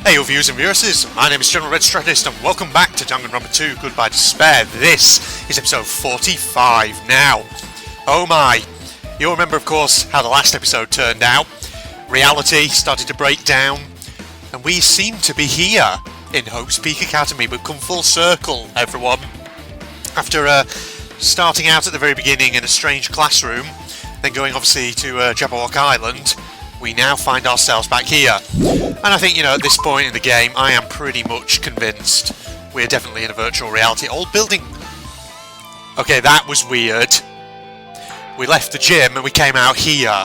Hey you viewers and viewers, my name is General Red Strategist and welcome back to Danganronpa 2 Goodbye Despair. This is episode 45 now. Oh my, you'll remember of course how the last episode turned out. Reality started to break down and we seem to be here in Hobbes Peak Academy. We've come full circle, everyone. After starting out at the very beginning in a strange classroom, then going obviously to Jabberwock Island, we now find ourselves back here. And I think, you know, at this point in the game, I am pretty much convinced we're definitely in a virtual reality. Old building... Okay, that was weird. We left the gym and we came out here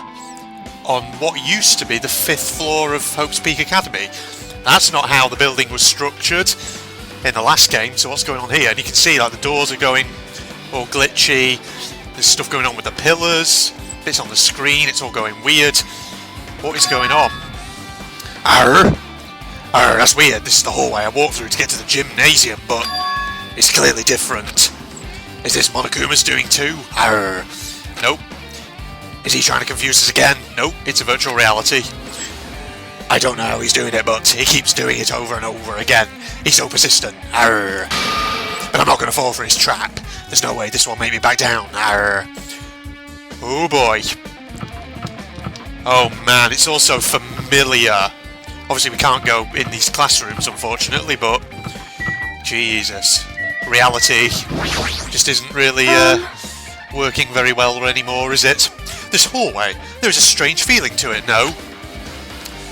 on what used to be the 5th floor of Hobbes Peak Academy. That's not how the building was structured in the last game, so what's going on here? And you can see, like, the doors are going all glitchy, there's stuff going on with the pillars, bits on the screen, it's all going weird. What is going on? Arr! Arr, that's weird. This is the hallway I walked through to get to the gymnasium, but it's clearly different. Is this Monokuma's doing too? Arr! Nope. Is he trying to confuse us again? Nope, it's a virtual reality. I don't know how he's doing it, but he keeps doing it over and over again. He's so persistent. Arr! But I'm not going to fall for his trap. There's no way this will make me back down. Arr! Oh boy. Oh man, it's all so familiar. Obviously we can't go in these classrooms unfortunately, but Jesus, reality just isn't really working very well anymore, is it? This hallway, there is a strange feeling to it, no?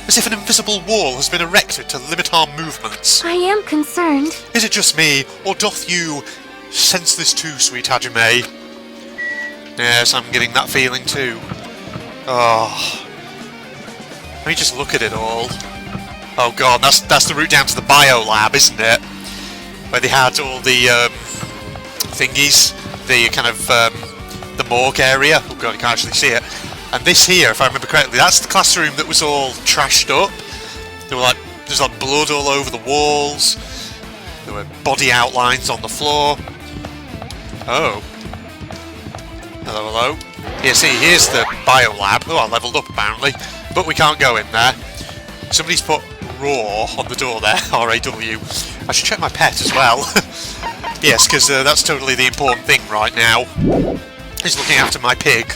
As if an invisible wall has been erected to limit our movements. I am concerned. Is it just me, or doth you sense this too, sweet Hajime? Yes, I'm getting that feeling too. Oh, let me just look at it all. Oh god, that's the route down to the bio lab, isn't it? Where they had all the thingies, the kind of the morgue area. Oh god, you can't actually see it. And this here, if I remember correctly, that's the classroom that was all trashed up. There's like blood all over the walls. There were body outlines on the floor. Oh. Hello, hello. Yeah, see, here's the biolab. Oh, I leveled up apparently, but we can't go in there. Somebody's put raw on the door there, R-A-W. I should check my pet as well. Yes, because that's totally the important thing right now, is looking after my pig.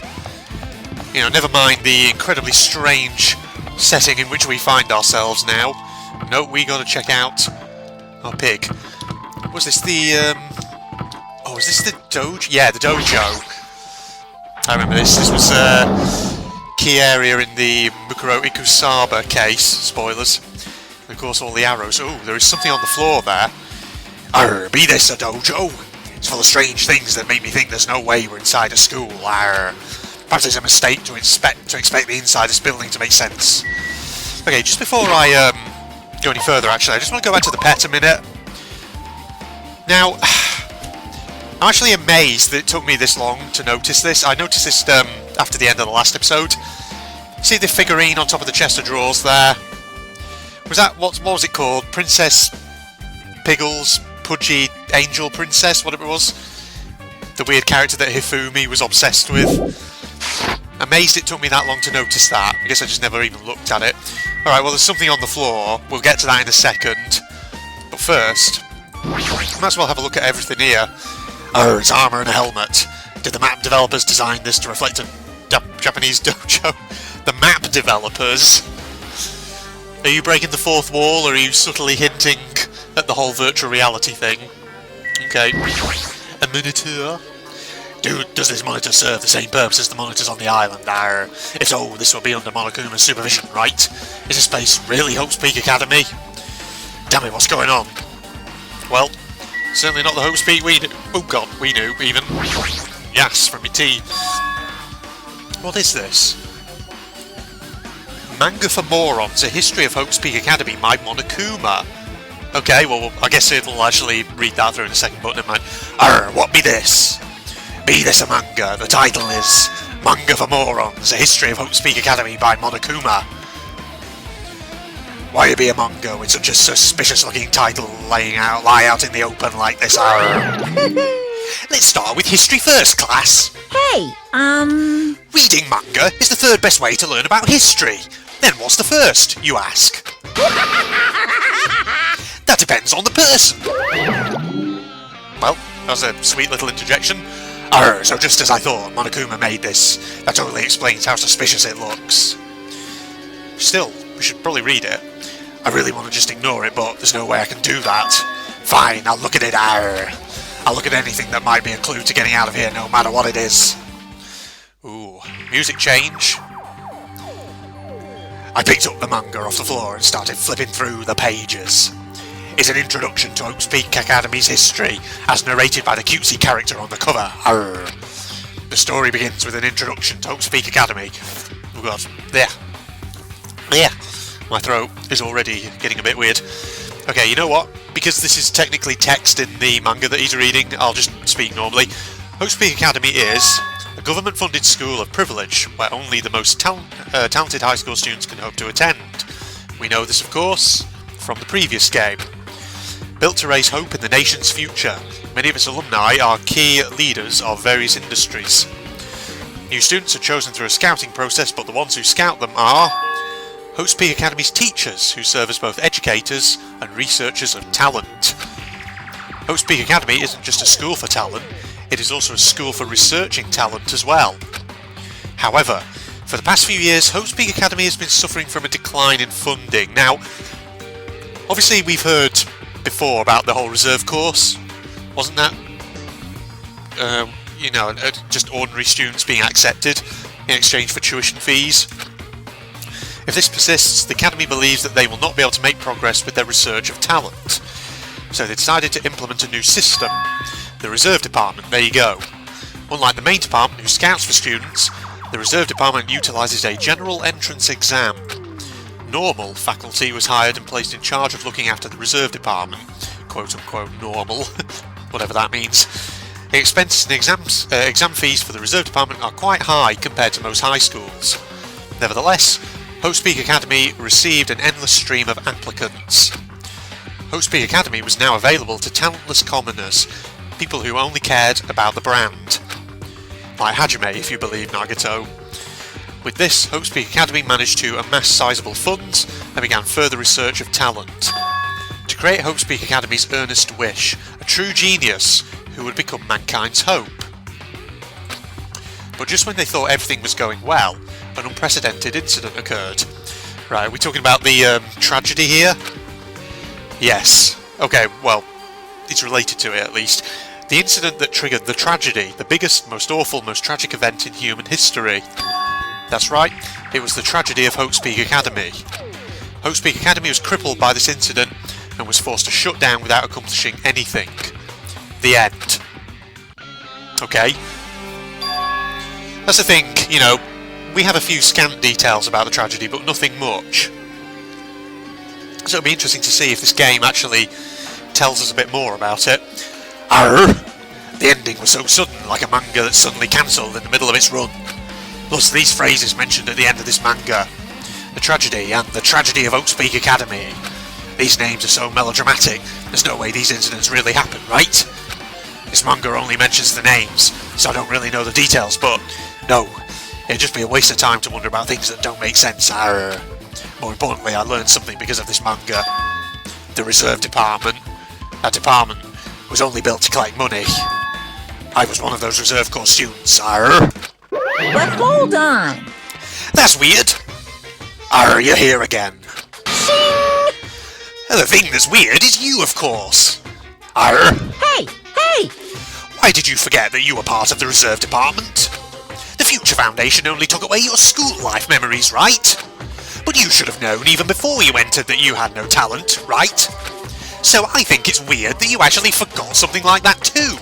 You know, never mind the incredibly strange setting in which we find ourselves now. No, we got to check out our pig. Was this the, oh, is this the dojo? Yeah, the dojo. I remember this. This was a key area in the Mukuro Ikusaba case. Spoilers. And of course, all the arrows. Oh, there is something on the floor there. Arr, be this a dojo? It's full of strange things that make me think there's no way we're inside a school. Arr. Perhaps it's a mistake to expect the inside of this building to make sense. Okay, just before I go any further, actually, I just want to go back to the pet a minute. Now, I'm actually amazed that it took me this long to notice this. I noticed this after the end of the last episode. See the figurine on top of the chest of drawers there? Was that, what was it called? Princess Piggles, Pudgy Angel Princess, whatever it was? The weird character that Hifumi was obsessed with. Amazed it took me that long to notice that. I guess I just never even looked at it. Alright, well there's something on the floor. We'll get to that in a second. But first, might as well have a look at everything here. Oh, it's armour and a helmet. Did the map developers design this to reflect a Japanese dojo? The map developers? Are you breaking the fourth wall, or are you subtly hinting at the whole virtual reality thing? Okay. A monitor? Does this monitor serve the same purpose as the monitors on the island? Arr. If so, this will be under Monokuma's supervision, right? Is this place really Hobbes Peak Academy? Tell me what's going on. Well, certainly not the Hobbes Peak we knew. Oh god, we knew, even. Yes, from your tea. What is this? Manga for Morons, A History of Hobbes Peak Academy by Monokuma. Okay, well, I guess it'll actually read that through in a second, but never mind. Arr, what be this? Be this a manga? The title is Manga for Morons, A History of Hobbes Peak Academy by Monokuma. Why be a manga with such a suspicious-looking title lie out in the open like this? Let's start with history first, class. Hey, Reading manga is the third best way to learn about history. Then what's the first, you ask? That depends on the person. Well, that was a sweet little interjection. So just as I thought, Monokuma made this. That totally explains how suspicious it looks. Still, we should probably read it. I really want to just ignore it, but there's no way I can do that. Fine, I'll look at it. I'll look at anything that might be a clue to getting out of here, no matter what it is. Ooh, music change. I picked up the manga off the floor and started flipping through the pages. It's an introduction to Hope's Peak Academy's history, as narrated by the cutesy character on the cover. Arr. The story begins with an introduction to Hope's Peak Academy. Oh god, there. My throat is already getting a bit weird. Okay, you know what? Because this is technically text in the manga that he's reading, I'll just speak normally. Hope's Peak Academy is a government-funded school of privilege, where only the most talented high school students can hope to attend. We know this, of course, from the previous game. Built to raise hope in the nation's future, many of its alumni are key leaders of various industries. New students are chosen through a scouting process, but the ones who scout them are Hope's Peak Academy's teachers, who serve as both educators and researchers of talent. Hope's Peak Academy isn't just a school for talent, it is also a school for researching talent as well. However, for the past few years, Hope's Peak Academy has been suffering from a decline in funding. Now, obviously we've heard before about the whole reserve course, wasn't that? Just ordinary students being accepted in exchange for tuition fees. If this persists, the Academy believes that they will not be able to make progress with their research of talent. So they decided to implement a new system. The Reserve Department, there you go. Unlike the main department who scouts for students, the Reserve Department utilises a general entrance exam. Normal faculty was hired and placed in charge of looking after the Reserve Department. Quote-unquote normal, whatever that means. The expenses and exam fees for the Reserve Department are quite high compared to most high schools. Nevertheless, Hope's Peak Academy received an endless stream of applicants. Hope's Peak Academy was now available to talentless commoners, people who only cared about the brand. Like Hajime, if you believe Nagato. With this, Hope's Peak Academy managed to amass sizable funds and began further research of talent. To create Hope's Peak Academy's earnest wish, a true genius who would become mankind's hope. But just when they thought everything was going well, an unprecedented incident occurred. Right, are we talking about the tragedy here? Yes. Okay, well, it's related to it at least. The incident that triggered the tragedy, the biggest, most awful, most tragic event in human history. That's right, it was the tragedy of Hope's Peak Academy. Hope's Peak Academy was crippled by this incident and was forced to shut down without accomplishing anything. The end. Okay. That's the thing, you know, we have a few scant details about the tragedy, but nothing much. So it'll be interesting to see if this game actually tells us a bit more about it. Arr! The ending was so sudden, like a manga that's suddenly cancelled in the middle of its run. Plus these phrases mentioned at the end of this manga. The tragedy and the tragedy of Hope's Peak Academy. These names are so melodramatic, there's no way these incidents really happened, right? This manga only mentions the names, so I don't really know the details, but no, it'd just be a waste of time to wonder about things that don't make sense. Arr. More importantly, I learned something because of this manga. The Reserve Department. That department was only built to collect money. I was one of those Reserve Corps students. Arr. But hold on! That's weird! Arr, you're here again. Shing! And the thing that's weird is you, of course. Arr! Hey! Hey! Why did you forget that you were part of the Reserve Department? The Future Foundation only took away your school life memories, right? But you should have known even before you entered that you had no talent, right? So I think it's weird that you actually forgot something like that too.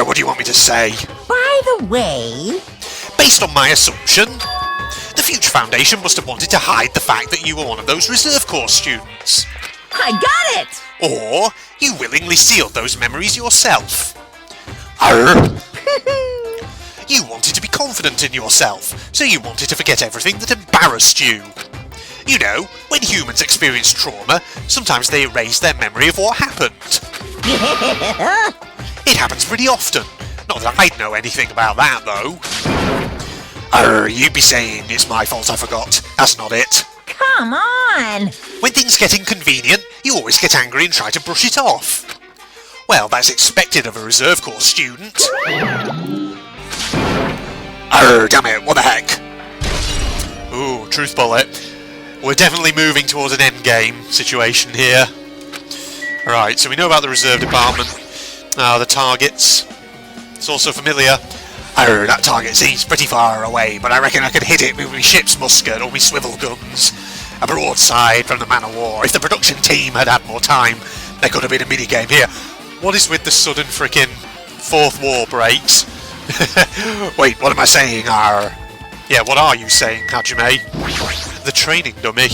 What do you want me to say? By the way... Based on my assumption, the Future Foundation must have wanted to hide the fact that you were one of those Reserve Corps students. I got it! Or you willingly sealed those memories yourself. Arr! You wanted to be confident in yourself, so you wanted to forget everything that embarrassed you. You know, when humans experience trauma, sometimes they erase their memory of what happened. It happens pretty often. Not that I'd know anything about that, though. You'd be saying it's my fault I forgot. That's not it. Come on! When things get inconvenient, you always get angry and try to brush it off. Well, that's expected of a reserve corps student. Arr, damn it, what the heck? Ooh, truth bullet. We're definitely moving towards an endgame situation here. Right, so we know about the reserve department. The targets. It's also familiar. Arr, that target seems pretty far away, but I reckon I could hit it with my ship's musket or my swivel guns. A broadside from the man of war. If the production team had had more time, there could have been a mini-game here. What is with the sudden frickin' fourth wall breaks? Wait, what am I saying? Yeah, what are you saying, Hajime? The training dummy.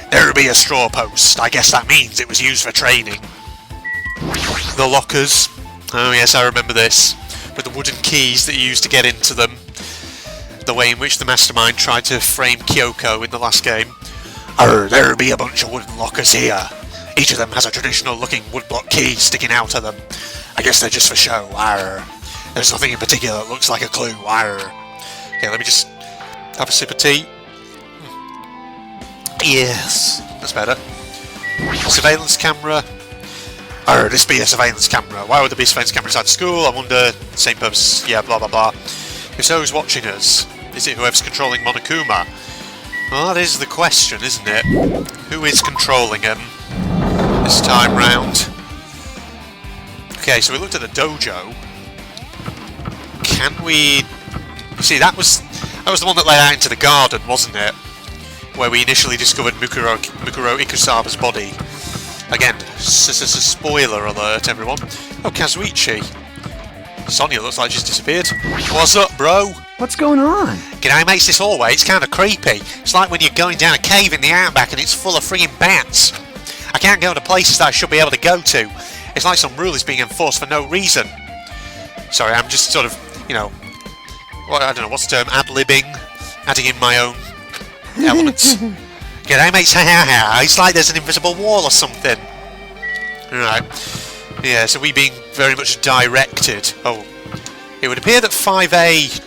There'll be a straw post. I guess that means it was used for training. The lockers. Oh yes, I remember this. With the wooden keys that you used to get into them. The way in which the mastermind tried to frame Kyoko in the last game. There'll be a bunch of wooden lockers here. Each of them has a traditional looking woodblock key sticking out of them. I guess they're just for show. There's nothing in particular that looks like a clue. Okay, let me just have a sip of tea. Yes, that's better. Surveillance camera. This be a surveillance camera. Why would there be a surveillance camera inside the school? I wonder. Same purpose. Yeah, blah blah blah. If so, who's watching us? Is it whoever's controlling Monokuma? Well, that is the question, isn't it? Who is controlling him this time round? Okay, so we looked at the dojo. Can we... See, that was the one that led out into the garden, wasn't it? Where we initially discovered Mukuro Ikusaba's body. Again, spoiler alert, everyone. Oh, Kazuichi. Sonia looks like she's disappeared. What's up, bro? What's going on? G'day, mates, this hallway, it's kind of creepy. It's like when you're going down a cave in the outback and it's full of friggin' bats. I can't go to places that I should be able to go to. It's like some rule is being enforced for no reason. Sorry, I'm just sort of, you know... Well, I don't know, what's the term? Ad-libbing? Adding in my own elements. G'day, mates, it's like there's an invisible wall or something. Right. Yeah, so we being very much directed. Oh. It would appear that 5A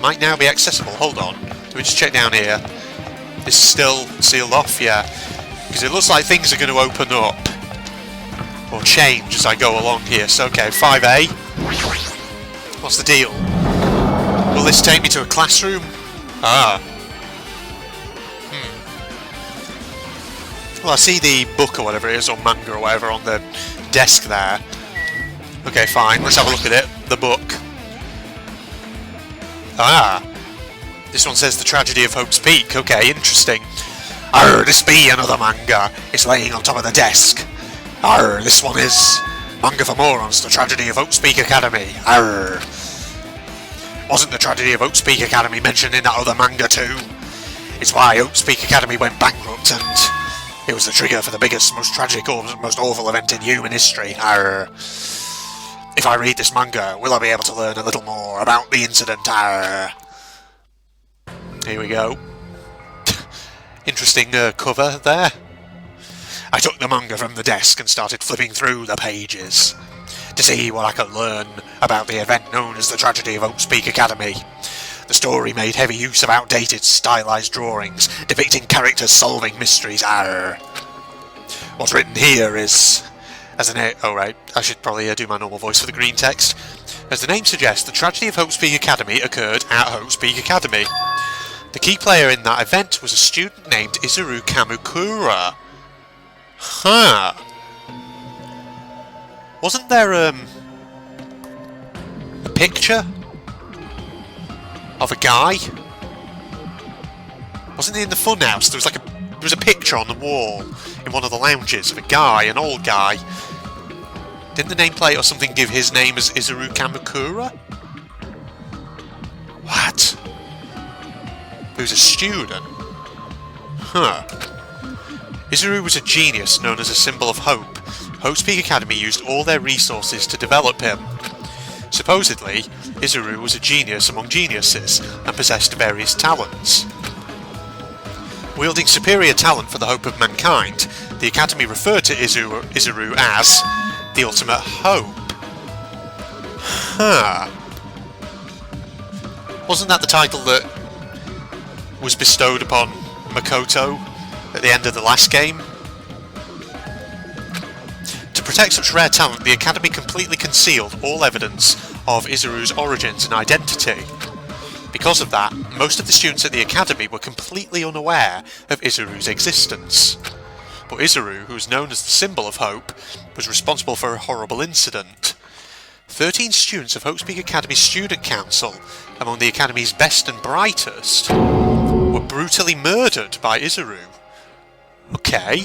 might now be accessible. Hold on. Let me just check down here. This is still sealed off, yeah. Because it looks like things are going to open up. Or change as I go along here. So, okay, 5A. What's the deal? Will this take me to a classroom? Well, I see the book or whatever it is, or manga or whatever, on the desk there. Okay, fine. Let's have a look at it. The book. This one says The Tragedy of Hope's Peak. Okay, interesting. This be another manga. It's laying on top of the desk. This one is Manga for Morons, The Tragedy of Hope's Peak Academy. Wasn't The Tragedy of Hope's Peak Academy mentioned in that other manga too? It's why Hope's Peak Academy went bankrupt, and it was the trigger for the biggest, most tragic, or most awful event in human history. If I read this manga, will I be able to learn a little more about the incident? Here we go. Interesting cover there. I took the manga from the desk and started flipping through the pages to see what I could learn about the event known as the Tragedy of Hope's Peak Academy. The story made heavy use of outdated, stylized drawings depicting characters solving mysteries. What's written here is... Oh right, I should probably do my normal voice for the green text. As the name suggests, the Tragedy of Hope's Peak Academy occurred at Hope's Peak Academy. The key player in that event was a student named Izuru Kamukura. Wasn't there, a picture of a guy? Wasn't he in the funhouse? There was a picture on the wall in one of the lounges of a guy, an old guy. Didn't the nameplate or something give his name as Izuru Kamukura? What? He was a student? Izuru was a genius known as a symbol of hope. Hope's Peak Academy used all their resources to develop him. Supposedly, Izuru was a genius among geniuses and possessed various talents. Wielding superior talent for the hope of mankind, the Academy referred to Izuru as the ultimate hope. Wasn't that the title that was bestowed upon Makoto at the end of the last game. To protect such rare talent, the Academy completely concealed all evidence of Izuru's origins and identity. Because of that, most of the students at the Academy were completely unaware of Izuru's existence. But Izuru, who was known as the symbol of hope, was responsible for a horrible incident. 13 students of Hope's Peak Academy's student council, among the Academy's best and brightest, were brutally murdered by Izuru. Okay.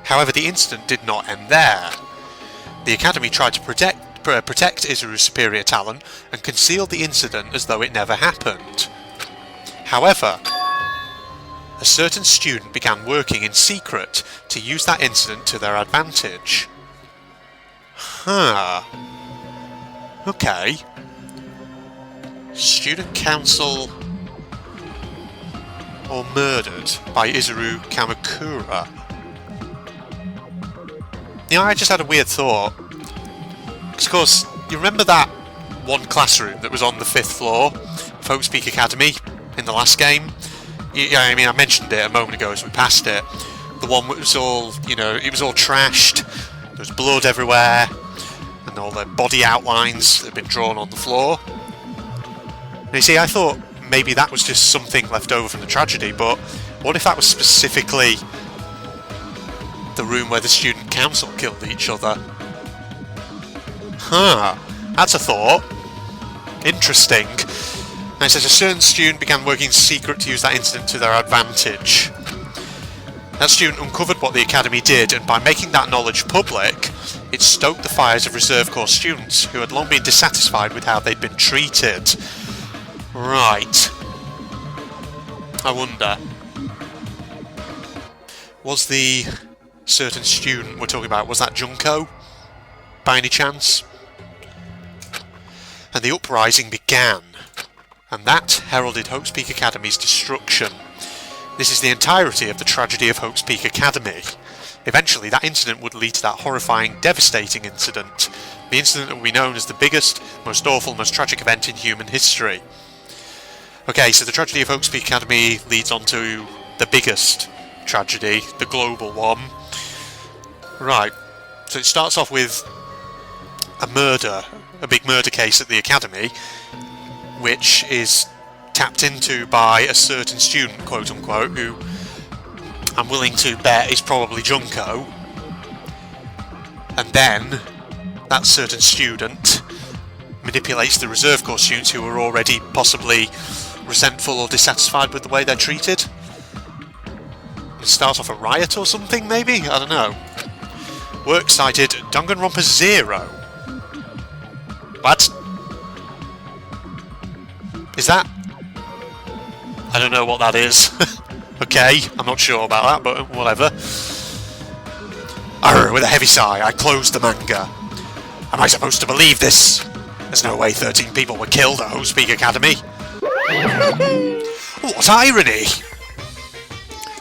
However, the incident did not end there. The Academy tried to protect Izuru's superior talent and concealed the incident as though it never happened. However, a certain student began working in secret to use that incident to their advantage. Huh. Okay. Student council or murdered by Izuru Kamakura. You know, I just had a weird thought. Because, of course, you remember that one classroom that was on the 5th floor of Hope's Peak Academy in the last game? Yeah, I mean, I mentioned it a moment ago as we passed it. The one that was all, you know, it was all trashed. There was blood everywhere. And all the body outlines that had been drawn on the floor. And you see, I thought maybe that was just something left over from the tragedy, but what if that was specifically the room where the student council killed each other? Huh, that's a thought. Interesting. And it says a certain student began working in secret to use that incident to their advantage. That student uncovered what the Academy did, and by making that knowledge public, it stoked the fires of Reserve Corps students who had long been dissatisfied with how they'd been treated. Right. I wonder, was the certain student we're talking about, was that Junko? By any chance? And the uprising began, and that heralded Hope's Peak Academy's destruction. This is the entirety of the tragedy of Hope's Peak Academy. Eventually, that incident would lead to that horrifying, devastating incident. The incident that will be known as the biggest, most awful, most tragic event in human history. Okay, so the tragedy of Hope's Peak Academy leads on to the biggest tragedy, the global one. Right, so it starts off with a murder, a big murder case at the Academy, which is tapped into by a certain student, quote-unquote, who I'm willing to bet is probably Junko. And then that certain student manipulates the Reserve Corps students who are already possibly resentful or dissatisfied with the way they're treated. It starts off a riot or something, maybe? I don't know. Works cited Danganronpa 0. What? Is that? I don't know what that is. Okay, I'm not sure about that, but whatever. Arr, with a heavy sigh, I closed the manga. Am I supposed to believe this? There's no way 13 people were killed at Hope's Peak Academy. What irony!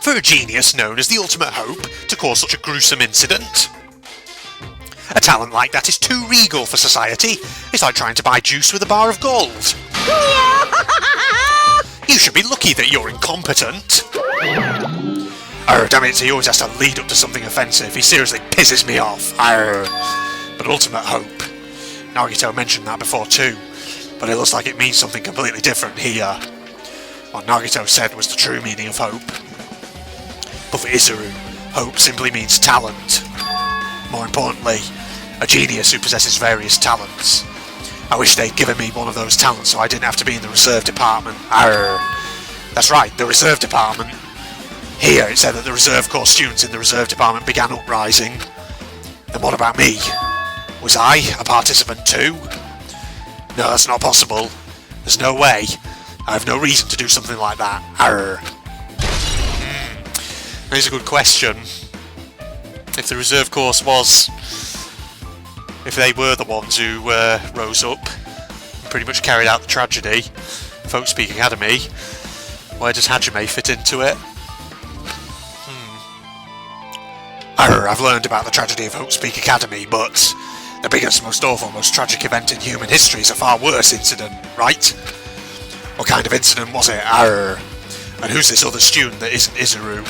For a genius known as the Ultimate Hope to cause such a gruesome incident. A talent like that is too regal for society. It's like trying to buy juice with a bar of gold. You should be lucky that you're incompetent. Oh, damn it, he always has to lead up to something offensive. He seriously pisses me off. Arr. But Ultimate Hope. Nagito mentioned that before too, but it looks like it means something completely different here. What Nagito said was the true meaning of hope. But for Izuru, hope simply means talent. More importantly, a genius who possesses various talents. I wish they'd given me one of those talents so I didn't have to be in the reserve department. Arr. That's right, the reserve department. Here it said that the Reserve Corps students in the reserve department began uprising. Then what about me? Was I a participant too? No, that's not possible. There's no way. I have no reason to do something like that. Arr. That's a good question. If the Reserve Corps was... if they were the ones who rose up and pretty much carried out the tragedy of Hope's Peak Academy, where does Hajime fit into it? Arr, I've learned about the tragedy of Hope's Peak Academy, but the biggest, most awful, most tragic event in human history is a far worse incident, right? What kind of incident was it? Arr. And who's this other student that isn't Izuru?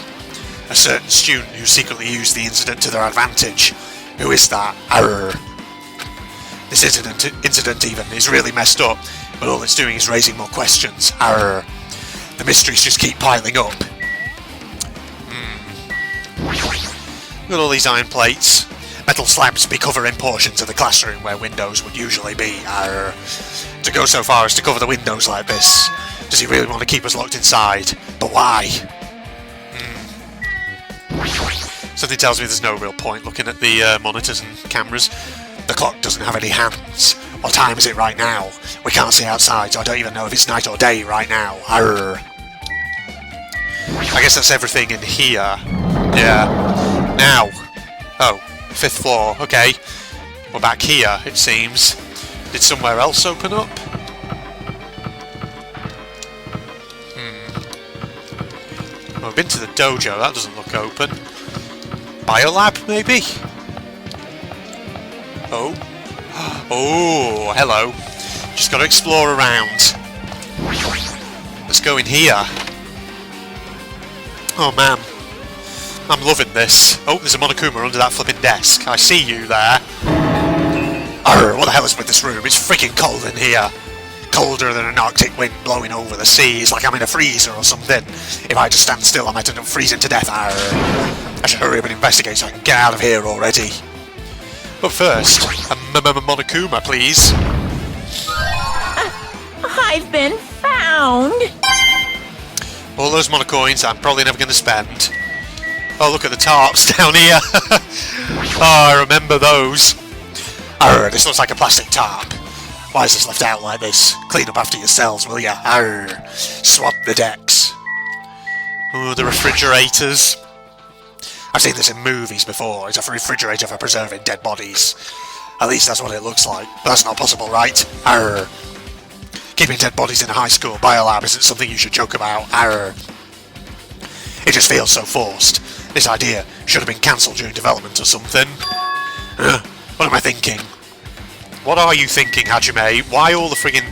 A certain student who secretly used the incident to their advantage. Who is that? Arr. This incident even is really messed up, but all it's doing is raising more questions. Arr. The mysteries just keep piling up. Look at all these iron plates. Metal slabs be covering portions of the classroom where windows would usually be. Arr. To go so far as to cover the windows like this. Does he really want to keep us locked inside? But why? Something tells me there's no real point looking at the monitors and cameras. The clock doesn't have any hands. What time is it right now? We can't see outside, so I don't even know if it's night or day right now. Arr. I guess that's everything in here. Yeah. Now. Oh, 5th floor. Okay. We're back here, it seems. Did somewhere else open up? Well, we've been to the dojo. That doesn't look open. Biolab, maybe? Oh. Oh, hello. Just gotta explore around. Let's go in here. Oh, man. I'm loving this. Oh, there's a Monokuma under that flipping desk. I see you there. Arr, what the hell is with this room? It's freaking cold in here. Colder than an Arctic wind blowing over the sea. It's like I'm in a freezer or something. If I just stand still, I might end up freezing to death. Arr. I should hurry up and investigate so I can get out of here already. But first, a Monokuma, please. I've been found. All those Monocoins I'm probably never going to spend. Oh, look at the tarps down here. Oh, I remember those. Arr, this looks like a plastic tarp. Why is this left out like this? Clean up after yourselves, will ya? Arr. Swap the decks. Oh, the refrigerators. I've seen this in movies before. It's a refrigerator for preserving dead bodies. At least that's what it looks like. But that's not possible, right? Arr. Keeping dead bodies in a high school biolab isn't something you should joke about. Arr. It just feels so forced. This idea should have been cancelled during development or something. What am I thinking? What are you thinking, Hajime? Why all the friggin'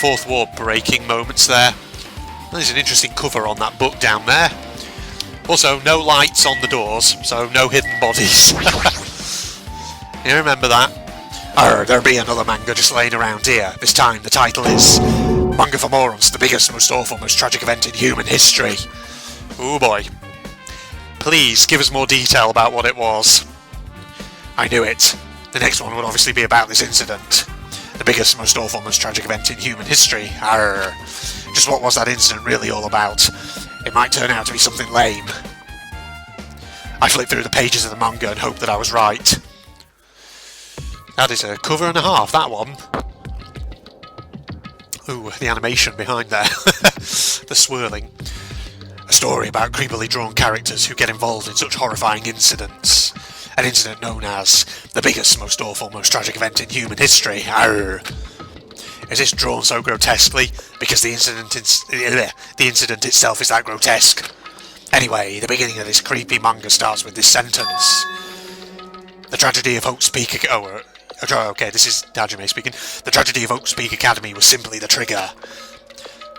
fourth wall breaking moments there? There's an interesting cover on that book down there. Also, no lights on the doors, so no hidden bodies. You remember that? Arr, there'll be another manga just laying around here. This time the title is Manga for Morons, the biggest, most awful, most tragic event in human history. Oh boy. Please, give us more detail about what it was. I knew it. The next one would obviously be about this incident. The biggest, most awful, most tragic event in human history. Arr. Just what was that incident really all about? It might turn out to be something lame. I flipped through the pages of the manga and hoped that I was right. That is a cover and a half, that one. Ooh, the animation behind there. The swirling. A story about creepily drawn characters who get involved in such horrifying incidents. An incident known as the biggest, most awful, most tragic event in human history. Arr. Is this drawn so grotesquely because the incident itself is that grotesque? Anyway, the beginning of this creepy manga starts with this sentence. The tragedy of Hope's Peak... okay, this is Hajime speaking. The tragedy of Hope's Peak Academy was simply the trigger.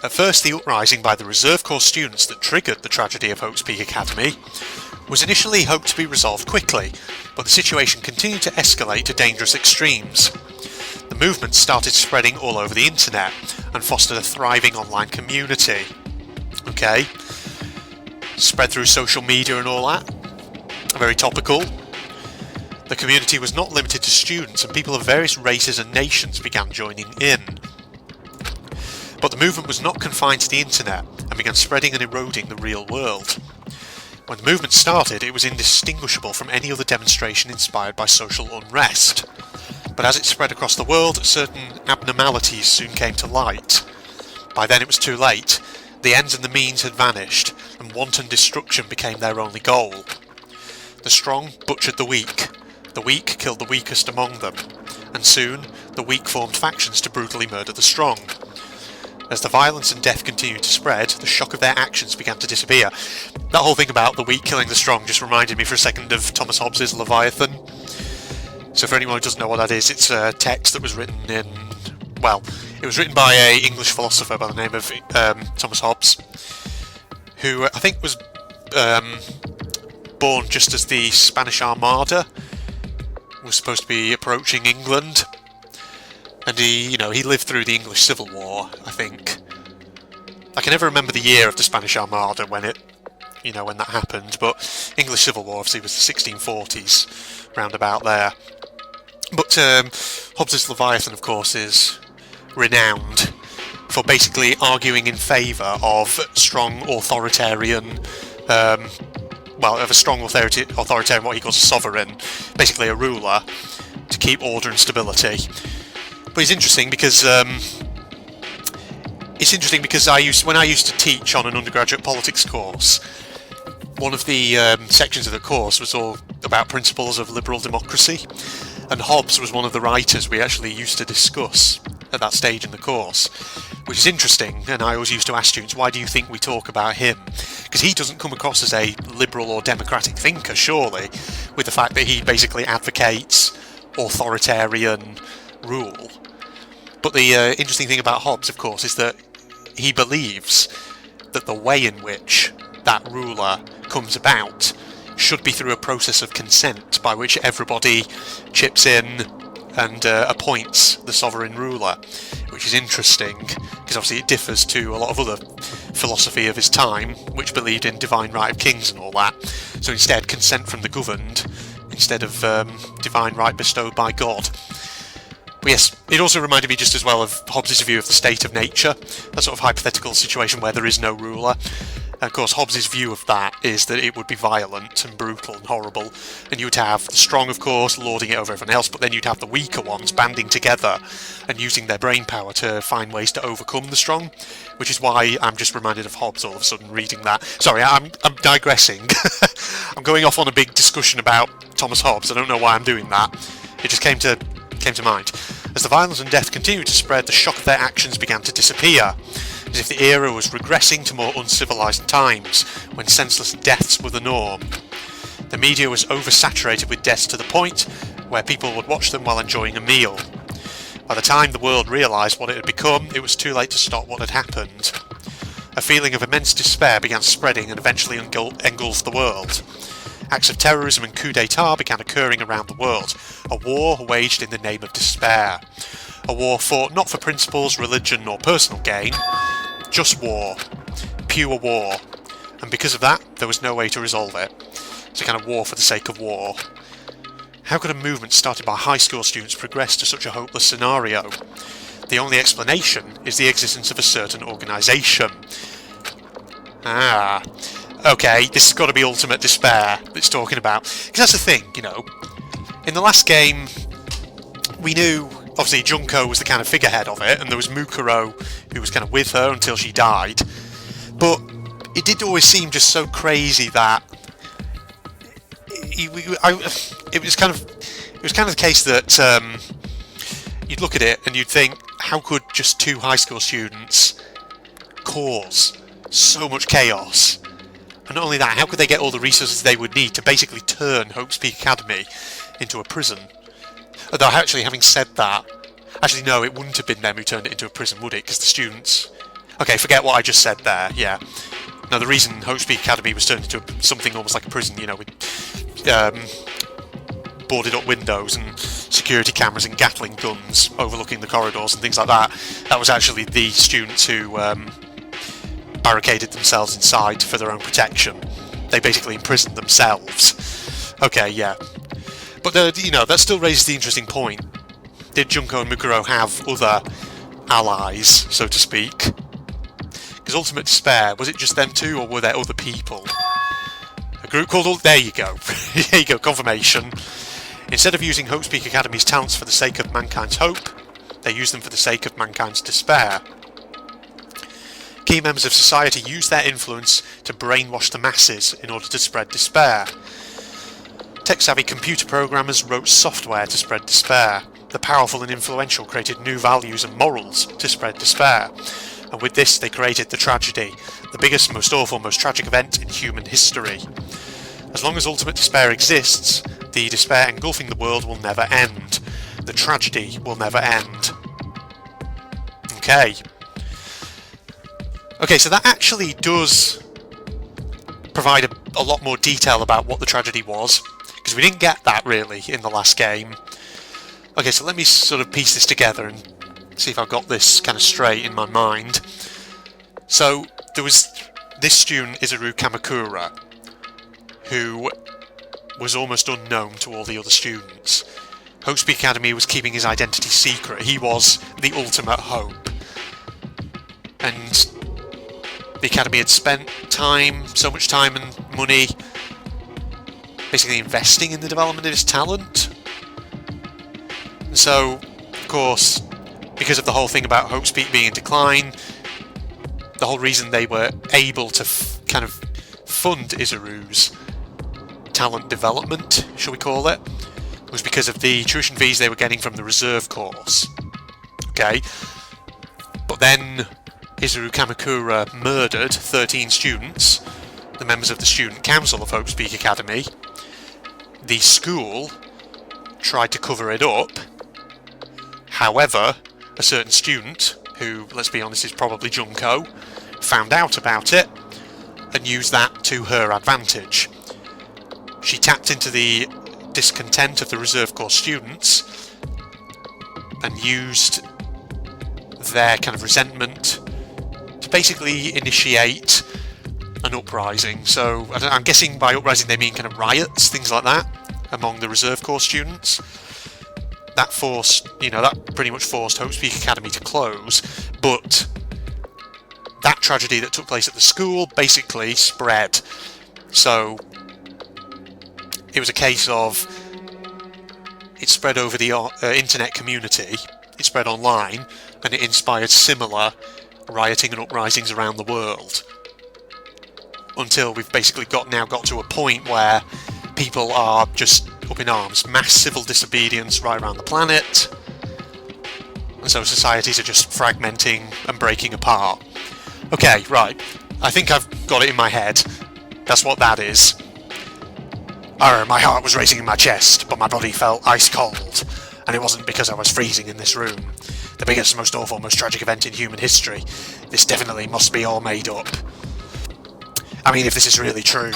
At first, the uprising by the Reserve Corps students that triggered the tragedy of Hope's Peak Academy was initially hoped to be resolved quickly, but the situation continued to escalate to dangerous extremes. The movement started spreading all over the internet and fostered a thriving online community. Okay. Spread through social media and all that. Very topical. The community was not limited to students, and people of various races and nations began joining in. But the movement was not confined to the internet and began spreading and eroding the real world. When the movement started, it was indistinguishable from any other demonstration inspired by social unrest. But as it spread across the world, certain abnormalities soon came to light. By then it was too late. The ends and the means had vanished, and wanton destruction became their only goal. The strong butchered the weak killed the weakest among them, and soon the weak formed factions to brutally murder the strong. As the violence and death continued to spread, the shock of their actions began to disappear. That whole thing about the weak killing the strong just reminded me for a second of Thomas Hobbes' Leviathan. So for anyone who doesn't know what that is, it's a text that was written in, well, it was written by an English philosopher by the name of Thomas Hobbes, who I think was born just as the Spanish Armada was supposed to be approaching England, and he lived through the English Civil War. I think I can never remember the year of the Spanish Armada when that happened, but English Civil War obviously was the 1640s, round about there. But Hobbes' Leviathan, of course, is renowned for basically arguing in favour of strong authoritarian, of a strong authoritarian, what he calls a sovereign, basically a ruler, to keep order and stability. But it's interesting because when I used to teach on an undergraduate politics course, one of the sections of the course was all about principles of liberal democracy, and Hobbes was one of the writers we actually used to discuss at that stage in the course, which is interesting. And I always used to ask students, why do you think we talk about him? Because he doesn't come across as a liberal or democratic thinker, surely, with the fact that he basically advocates authoritarian rule. But the interesting thing about Hobbes, of course, is that he believes that the way in which that ruler comes about should be through a process of consent by which everybody chips in and appoints the sovereign ruler, which is interesting because obviously it differs to a lot of other philosophy of his time, which believed in divine right of kings and all that. So instead, consent from the governed instead of divine right bestowed by God. But yes, it also reminded me just as well of Hobbes' view of the state of nature, that sort of hypothetical situation where there is no ruler. And of course, Hobbes' view of that is that it would be violent and brutal and horrible, and you would have the strong, of course, lording it over everyone else, but then you'd have the weaker ones banding together and using their brain power to find ways to overcome the strong, which is why I'm just reminded of Hobbes all of a sudden reading that. Sorry, I'm digressing. I'm going off on a big discussion about Thomas Hobbes. I don't know why I'm doing that. It just came to mind. As the violence and death continued to spread, the shock of their actions began to disappear, as if the era was regressing to more uncivilized times, when senseless deaths were the norm. The media was oversaturated with deaths to the point where people would watch them while enjoying a meal. By the time the world realised what it had become, it was too late to stop what had happened. A feeling of immense despair began spreading and eventually engulfed the world. Acts of terrorism and coup d'etat began occurring around the world, a war waged in the name of despair. A war fought not for principles, religion or personal gain, just war. Pure war. And because of that, there was no way to resolve it. It's a kind of war for the sake of war. How could a movement started by high school students progress to such a hopeless scenario? The only explanation is the existence of a certain organisation. Okay, this has got to be ultimate despair that it's talking about. Because that's the thing, in the last game, we knew, obviously, Junko was the kind of figurehead of it, and there was Mukuro, who was kind of with her until she died. But it did always seem just so crazy that it was kind of the case that you'd look at it and you'd think, how could just two high school students cause so much chaos? And not only that, how could they get all the resources they would need to basically turn Hope's Peak Academy into a prison? Although, actually, having said that, actually, no, it wouldn't have been them who turned it into a prison, would it? Because the students... Okay, forget what I just said there, yeah. Now, the reason Hope's Peak Academy was turned into something almost like a prison, with boarded up windows and security cameras and Gatling guns overlooking the corridors and things like that, that was actually the students who barricaded themselves inside for their own protection. They basically imprisoned themselves. Okay, yeah. But, that still raises the interesting point. Did Junko and Mukuro have other allies, so to speak? Because Ultimate Despair, was it just them two, or were there other people? A group called... There you go. There you go, confirmation. Instead of using Hope's Peak Academy's talents for the sake of mankind's hope, they used them for the sake of mankind's despair. Key members of society used their influence to brainwash the masses in order to spread despair. Tech-savvy computer programmers wrote software to spread despair. The powerful and influential created new values and morals to spread despair. And with this they created the tragedy, the biggest, most awful, most tragic event in human history. As long as ultimate despair exists, the despair engulfing the world will never end. The tragedy will never end. Okay. Okay, so that actually does provide a lot more detail about what the tragedy was, because we didn't get that really in the last game. Okay, so let me sort of piece this together and see if I've got this kind of straight in my mind. So there was this student, Izuru Kamakura, who was almost unknown to all the other students. Hope's Peak Academy was keeping his identity secret. He was the ultimate hope. And the Academy had spent time, so much time and money, basically investing in the development of his talent. And so, of course, because of the whole thing about Hope's Peak being in decline, the whole reason they were able to kind of fund Izuru's talent development, shall we call it, was because of the tuition fees they were getting from the reserve course. Okay, but then Izuru Kamakura murdered 13 students, the members of the student council of Hope's Peak Academy. The school tried to cover it up. However, a certain student, who, let's be honest, is probably Junko, found out about it and used that to her advantage. She tapped into the discontent of the reserve course students and used their kind of resentment to basically initiate an uprising. So I'm guessing by uprising they mean kind of riots, things like that, among the reserve course students. That forced, that pretty much forced Hope's Peak Academy to close, but that tragedy that took place at the school basically spread. So it was a case of it spread over the internet community, it spread online, and it inspired similar rioting and uprisings around the world. Until we've basically now got to a point where people are just up in arms. Mass civil disobedience right around the planet. And so societies are just fragmenting and breaking apart. Okay, right. I think I've got it in my head. That's what that is. My heart was racing in my chest, but my body felt ice cold. And it wasn't because I was freezing in this room. The biggest, most awful, most tragic event in human history. This definitely must be all made up. I mean, if this is really true,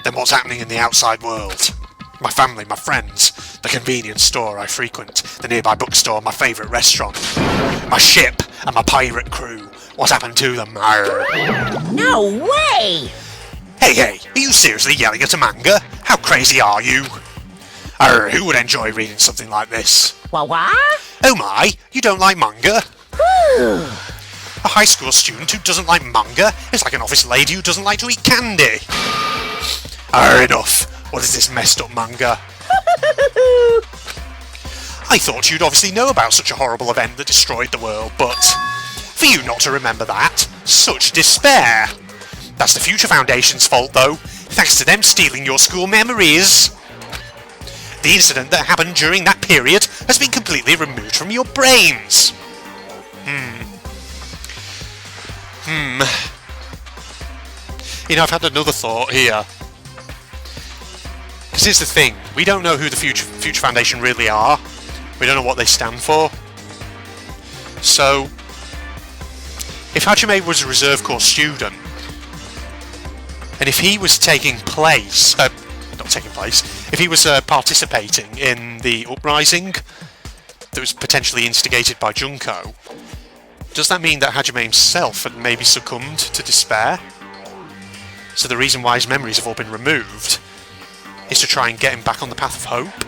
then what's happening in the outside world? My family, my friends, the convenience store I frequent, the nearby bookstore, my favourite restaurant, my ship and my pirate crew. What happened to them? Arr. No way! Hey, are you seriously yelling at a manga? How crazy are you? Arr, who would enjoy reading something like this? What? Oh my, you don't like manga? A high school student who doesn't like manga is like an office lady who doesn't like to eat candy. Enough. What is this messed up manga? I thought you'd obviously know about such a horrible event that destroyed the world, but for you not to remember that, such despair. That's the Future Foundation's fault, though, thanks to them stealing your school memories. The incident that happened during that period has been completely removed from your brains. I've had another thought here. Because here's the thing, we don't know who the Future Foundation really are. We don't know what they stand for. So, if Hajime was a reserve course student, and if he was if he was participating in the uprising that was potentially instigated by Junko, does that mean that Hajime himself had maybe succumbed to despair? So the reason why his memories have all been removed is to try and get him back on the path of hope?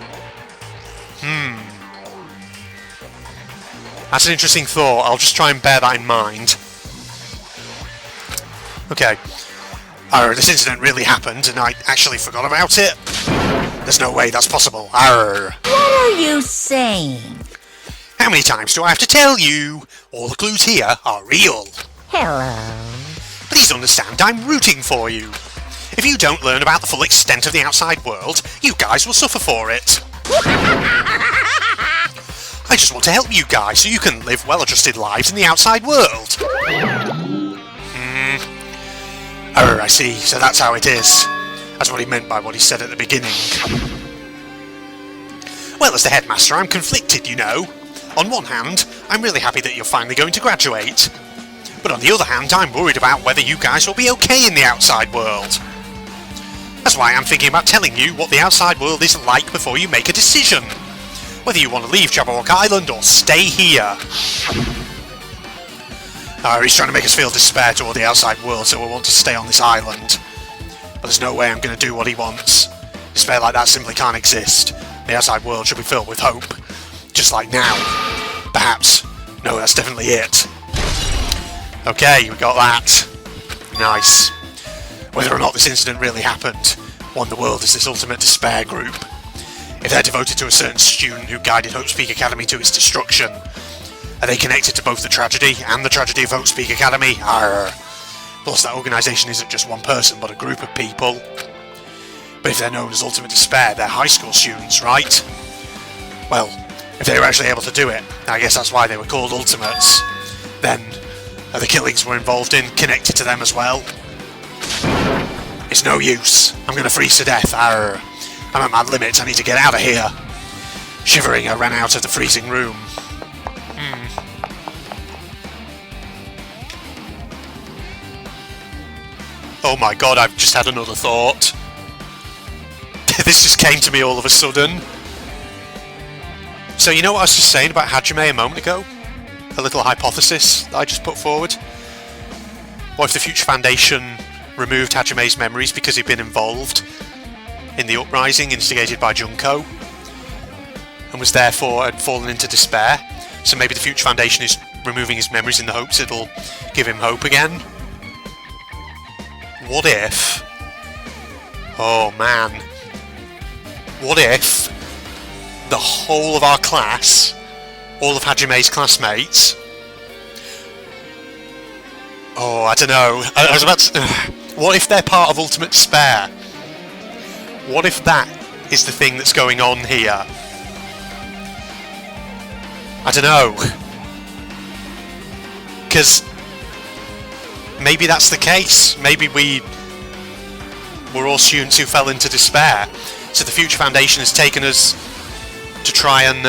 That's an interesting thought. I'll just try and bear that in mind. Okay. This incident really happened and I actually forgot about it. There's no way that's possible. What are you saying? How many times do I have to tell you? All the clues here are real. Hello. Please understand, I'm rooting for you. If you don't learn about the full extent of the outside world, you guys will suffer for it. I just want to help you guys so you can live well-adjusted lives in the outside world. I see, so that's how it is. That's what he meant by what he said at the beginning. Well, as the headmaster, I'm conflicted, you know. On one hand, I'm really happy that you're finally going to graduate. But on the other hand, I'm worried about whether you guys will be okay in the outside world. That's why I'm thinking about telling you what the outside world is like before you make a decision. Whether you want to leave Jabberwock Island or stay here. He's trying to make us feel despair toward the outside world, so we want to stay on this island. But there's no way I'm going to do what he wants. Despair like that simply can't exist. The outside world should be filled with hope. Just like now. Perhaps. No, that's definitely it. Okay, we got that. Nice. Whether or not this incident really happened, one the world is this ultimate despair group. If they're devoted to a certain student who guided Hope's Peak Academy to its destruction, are they connected to both the tragedy and the tragedy of Hope's Peak Academy? Arr. Plus, that organisation isn't just one person, but a group of people. But if they're known as Ultimate Despair, they're high school students, right? Well, if they were actually able to do it, I guess that's why they were called Ultimates. Then, are the killings we're involved in connected to them as well? It's no use. I'm going to freeze to death. Arr. I'm at my limit. I need to get out of here. Shivering, I ran out of the freezing room. Oh my god, I've just had another thought. This just came to me all of a sudden. So you know what I was just saying about Hajime a moment ago? A little hypothesis that I just put forward? What if the Future Foundation removed Hajime's memories because he'd been involved in the uprising instigated by Junko? And was therefore had fallen into despair? So maybe the Future Foundation is removing his memories in the hopes it'll give him hope again? What if... Oh man. What if the whole of our class, all of Hajime's classmates... Oh, I don't know. I was about to... What if they're part of Ultimate Despair? What if that is the thing that's going on here? I don't know. Because maybe that's the case. Maybe we're all students who fell into despair. So the Future Foundation has taken us to try and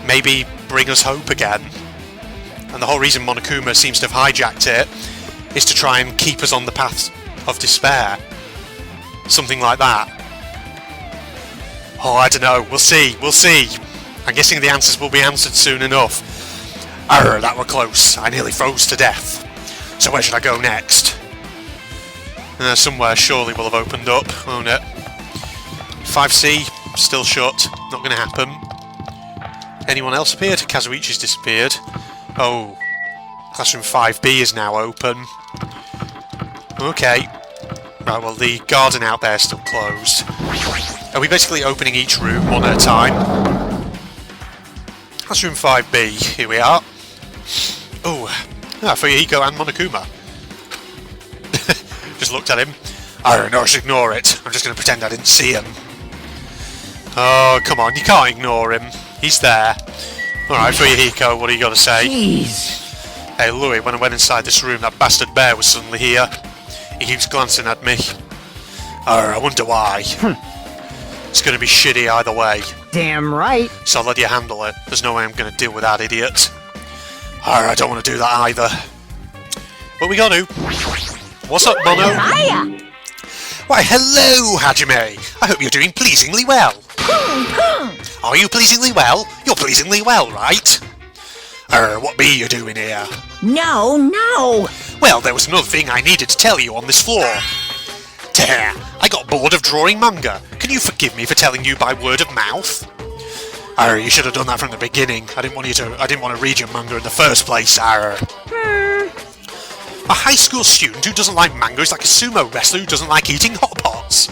maybe bring us hope again. And the whole reason Monokuma seems to have hijacked it is to try and keep us on the path of despair. Something like that. Oh, I don't know. We'll see. We'll see. I'm guessing the answers will be answered soon enough. Arr, that were close. I nearly froze to death. So where should I go next? Somewhere surely will have opened up, won't it? 5C, still shut. Not going to happen. Anyone else appeared? Kazuichi's disappeared. Oh. Classroom 5B is now open. Okay. Right, well, the garden out there is still closed. Are we basically opening each room one at a time? Classroom 5B, here we are. Oh, Fuyuhiko and Monokuma. Just looked at him. Oh, no, I should ignore it. I'm just going to pretend I didn't see him. Oh, come on, you can't ignore him. He's there. Alright, Fuyuhiko, what do you got to say? Jeez. Hey, Louis, when I went inside this room, that bastard bear was suddenly here. He keeps glancing at me. Oh, I wonder why. It's going to be shitty either way. Damn right. So I'll let you handle it. There's no way I'm going to deal with that idiot. I don't want to do that either. But we got to. What's up, Mono? Hiya. Why, hello, Hajime. I hope you're doing pleasingly well. Are you pleasingly well? You're pleasingly well, right? What be you doing here? No. Well, there was another thing I needed to tell you on this floor. There, I got bored of drawing manga. Can you forgive me for telling you by word of mouth? You should have done that from the beginning. I didn't want to read your manga in the first place, A high school student who doesn't like manga is like a sumo wrestler who doesn't like eating hot pots.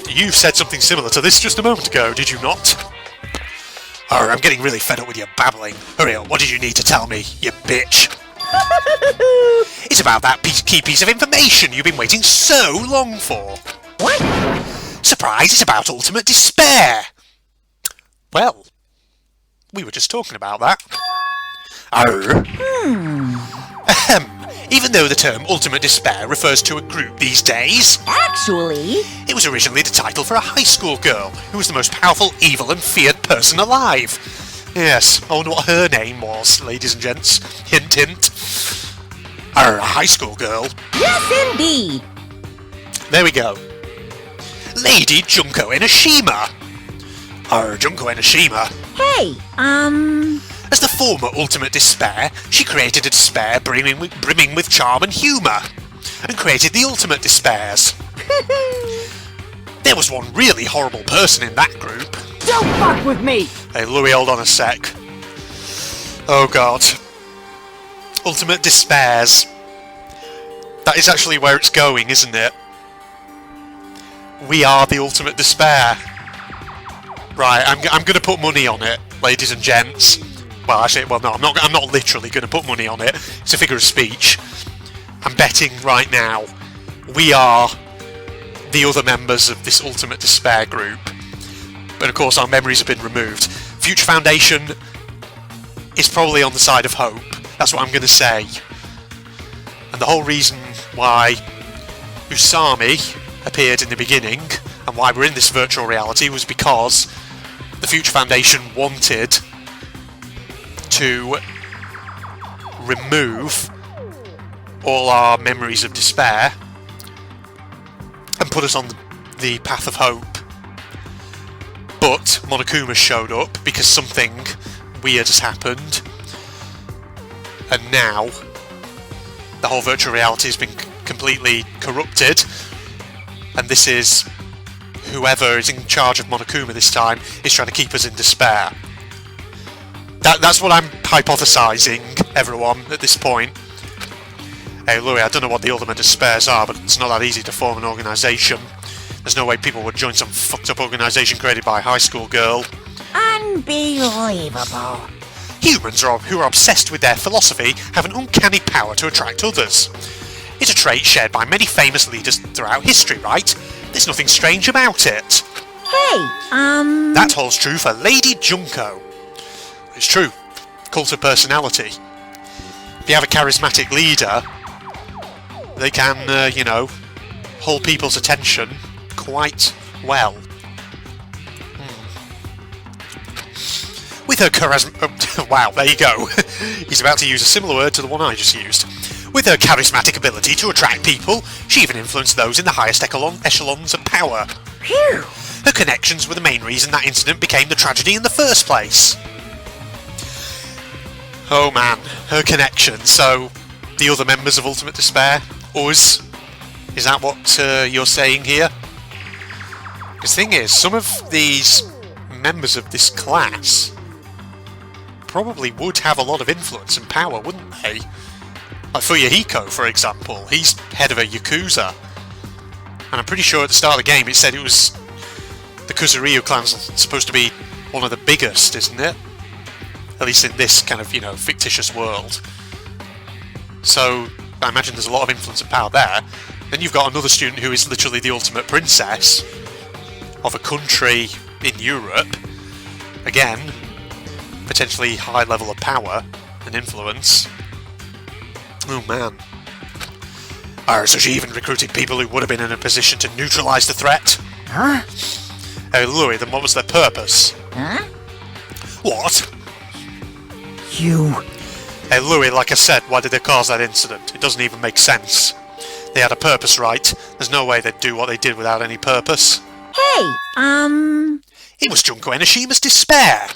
You said something similar to this just a moment ago, did you not? I'm getting really fed up with your babbling. Hurry up, what did you need to tell me, you bitch? It's about that key piece of information you've been waiting so long for. What? Surprise, it's about Ultimate Despair. Well, we were just talking about that. Even though the term Ultimate Despair refers to a group these days, Actually, it was originally the title for a high school girl who was the most powerful, evil and feared person alive. Yes, I wonder what her name was, ladies and gents. Hint, hint. A high school girl. Yes, indeed. There we go. Lady Junko Enoshima. Junko Enoshima. Hey, As the former Ultimate Despair, she created a despair brimming with charm and humour, and created the Ultimate Despairs. There was one really horrible person in that group. Don't fuck with me! Hey, Louis, hold on a sec. Oh god. Ultimate Despairs. That is actually where it's going, isn't it? We are the Ultimate Despair. Right, I'm going to put money on it, ladies and gents. Well, actually, well, no, I'm not literally going to put money on it. It's a figure of speech. I'm betting right now we are the other members of this Ultimate Despair group. But of course, our memories have been removed. Future Foundation is probably on the side of hope. That's what I'm going to say. And the whole reason why Usami appeared in the beginning, and why we're in this virtual reality, was because the Future Foundation wanted to remove all our memories of despair and put us on the path of hope. But Monokuma showed up because something weird has happened, and now the whole virtual reality has been completely corrupted, and this is whoever is in charge of Monokuma this time is trying to keep us in despair. That's what I'm hypothesizing, everyone, at this point. Hey, Louis, I don't know what the Ultimate Despairs are, but it's not that easy to form an organisation. There's no way people would join some fucked up organisation created by a high school girl. Unbelievable. Humans who are obsessed with their philosophy have an uncanny power to attract others. It's a trait shared by many famous leaders throughout history, right? There's nothing strange about it. Hey, That holds true for Lady Junko. It's true. Cult of personality. If you have a charismatic leader, they can, hold people's attention quite well. With her charisma... wow, there you go. He's about to use a similar word to the one I just used. With her charismatic ability to attract people, she even influenced those in the highest echelons of power. phew. Her connections were the main reason that incident became the tragedy in the first place. Oh man, her connection. So, the other members of Ultimate Despair? Us? Is that what you're saying here? Because the thing is, some of these members of this class probably would have a lot of influence and power, wouldn't they? Like Fuyahiko, for example. He's head of a Yakuza. And I'm pretty sure at the start of the game it said it was... the Kuzuryu clan's supposed to be one of the biggest, isn't it? At least in this kind of, fictitious world. So, I imagine there's a lot of influence and power there. Then you've got another student who is literally the ultimate princess of a country in Europe. Again, potentially high level of power and influence. Oh man. So she even recruited people who would have been in a position to neutralise the threat? Huh? Hey Louis, then what was their purpose? Huh? What? You... Hey Louis, like I said, why did they cause that incident? It doesn't even make sense. They had a purpose, right? There's no way they'd do what they did without any purpose. Hey, It was Junko Enoshima's despair.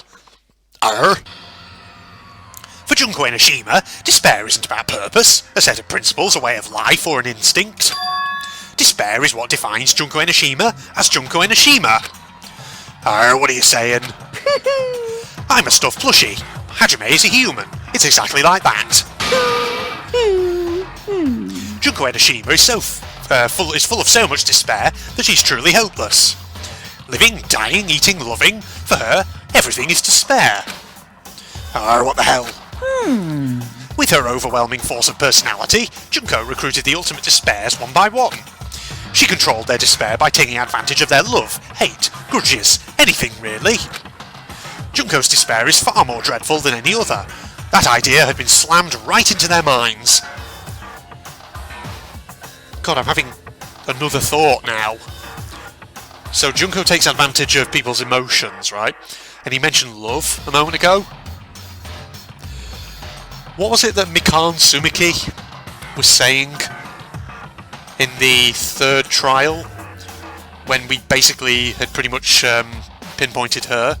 For Junko Enoshima, despair isn't about purpose, a set of principles, a way of life, or an instinct. Despair is what defines Junko Enoshima as Junko Enoshima. What are you saying? I'm a stuffed plushie. Hajime is a human. It's exactly like that. Junko Enoshima is full of so much despair that she's truly hopeless. Living, dying, eating, loving, for her, everything is despair. What the hell? With her overwhelming force of personality, Junko recruited the ultimate despairs one by one. She controlled their despair by taking advantage of their love, hate, grudges, anything really. Junko's despair is far more dreadful than any other. That idea had been slammed right into their minds. God, I'm having another thought now. So Junko takes advantage of people's emotions, right? And he mentioned love a moment ago. What was it that Mikan Sumiki was saying in the third trial, when we basically had pretty much pinpointed her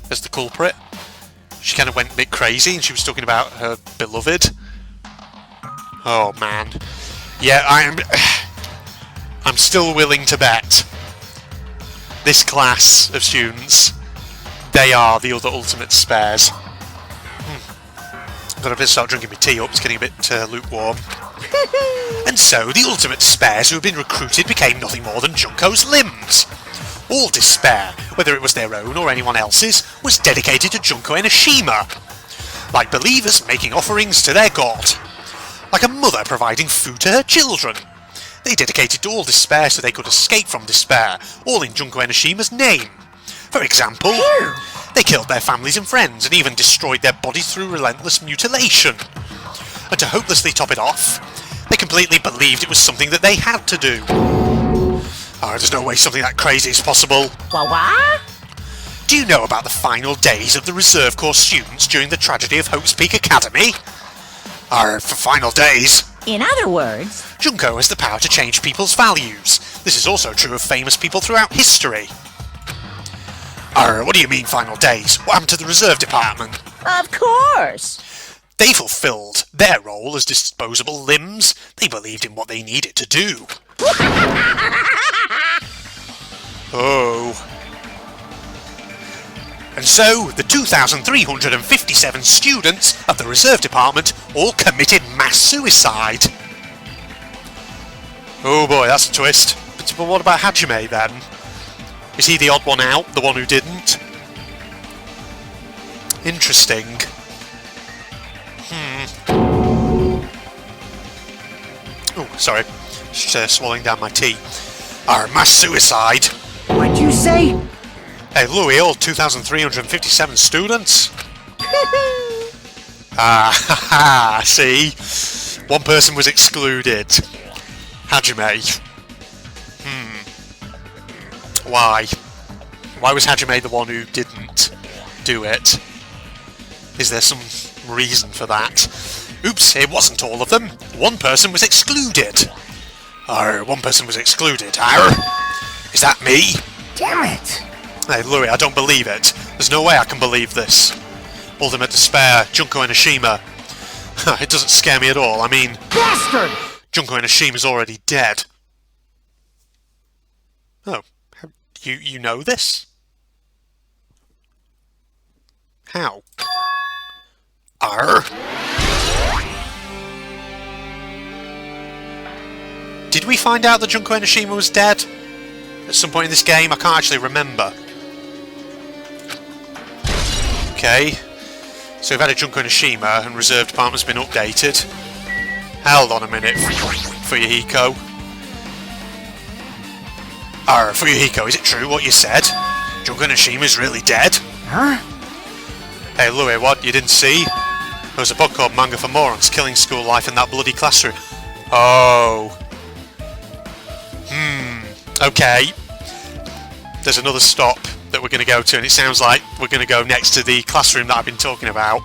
as the culprit? She kind of went a bit crazy and she was talking about her beloved. Oh man. Yeah, I'm still willing to bet this class of students, they are the other ultimate spares. I've got to start drinking my tea up, it's getting a bit lukewarm. And so, the ultimate despairs who had been recruited became nothing more than Junko's limbs. All despair, whether it was their own or anyone else's, was dedicated to Junko Enoshima. Like believers making offerings to their god. Like a mother providing food to her children. They dedicated all despair so they could escape from despair, all in Junko Enoshima's name. For example, they killed their families and friends and even destroyed their bodies through relentless mutilation. And to hopelessly top it off, they completely believed it was something that they had to do. Oh, there's no way something that crazy is possible. What? Do you know about the final days of the Reserve Corps students during the tragedy of Hope's Peak Academy? For final days. In other words, Junko has the power to change people's values. This is also true of famous people throughout history. What do you mean final days? What happened to the Reserve Department? of course. They fulfilled their role as disposable limbs. They believed in what they needed to do. Oh. And so, the 2,357 students of the Reserve Department all committed mass suicide. Oh boy, that's a twist. But what about Hajime then? Is he the odd one out, the one who didn't? Interesting. Oh, sorry. Just swallowing down my tea. Mass suicide. What'd you say? Hey, Louis, all 2,357 students? See? One person was excluded. Hajime. Why? Why was Hajime the one who didn't do it? Is there some reason for that? Oops, it wasn't all of them. One person was excluded. One person was excluded. Is that me? Damn it! Hey, Louis, I don't believe it. There's no way I can believe this. Ultimate despair, Junko Enoshima. It doesn't scare me at all. I mean, Bastard! Junko Enoshima's already dead. Oh, you know this? How? Did we find out that Junko Enoshima was dead at some point in this game? I can't actually remember. Okay, so we've had a Junko Enoshima and Reserve Department's been updated. Hold on a minute, Fuyuhiko. Fuyuhiko, is it true what you said? Junko Enoshima's really dead? Huh? Hey Louis, what? You didn't see? There was a book called Manga for Morons, Killing School Life in that bloody classroom. Oh. Okay. There's another stop that we're going to go to, and it sounds like we're going to go next to the classroom that I've been talking about.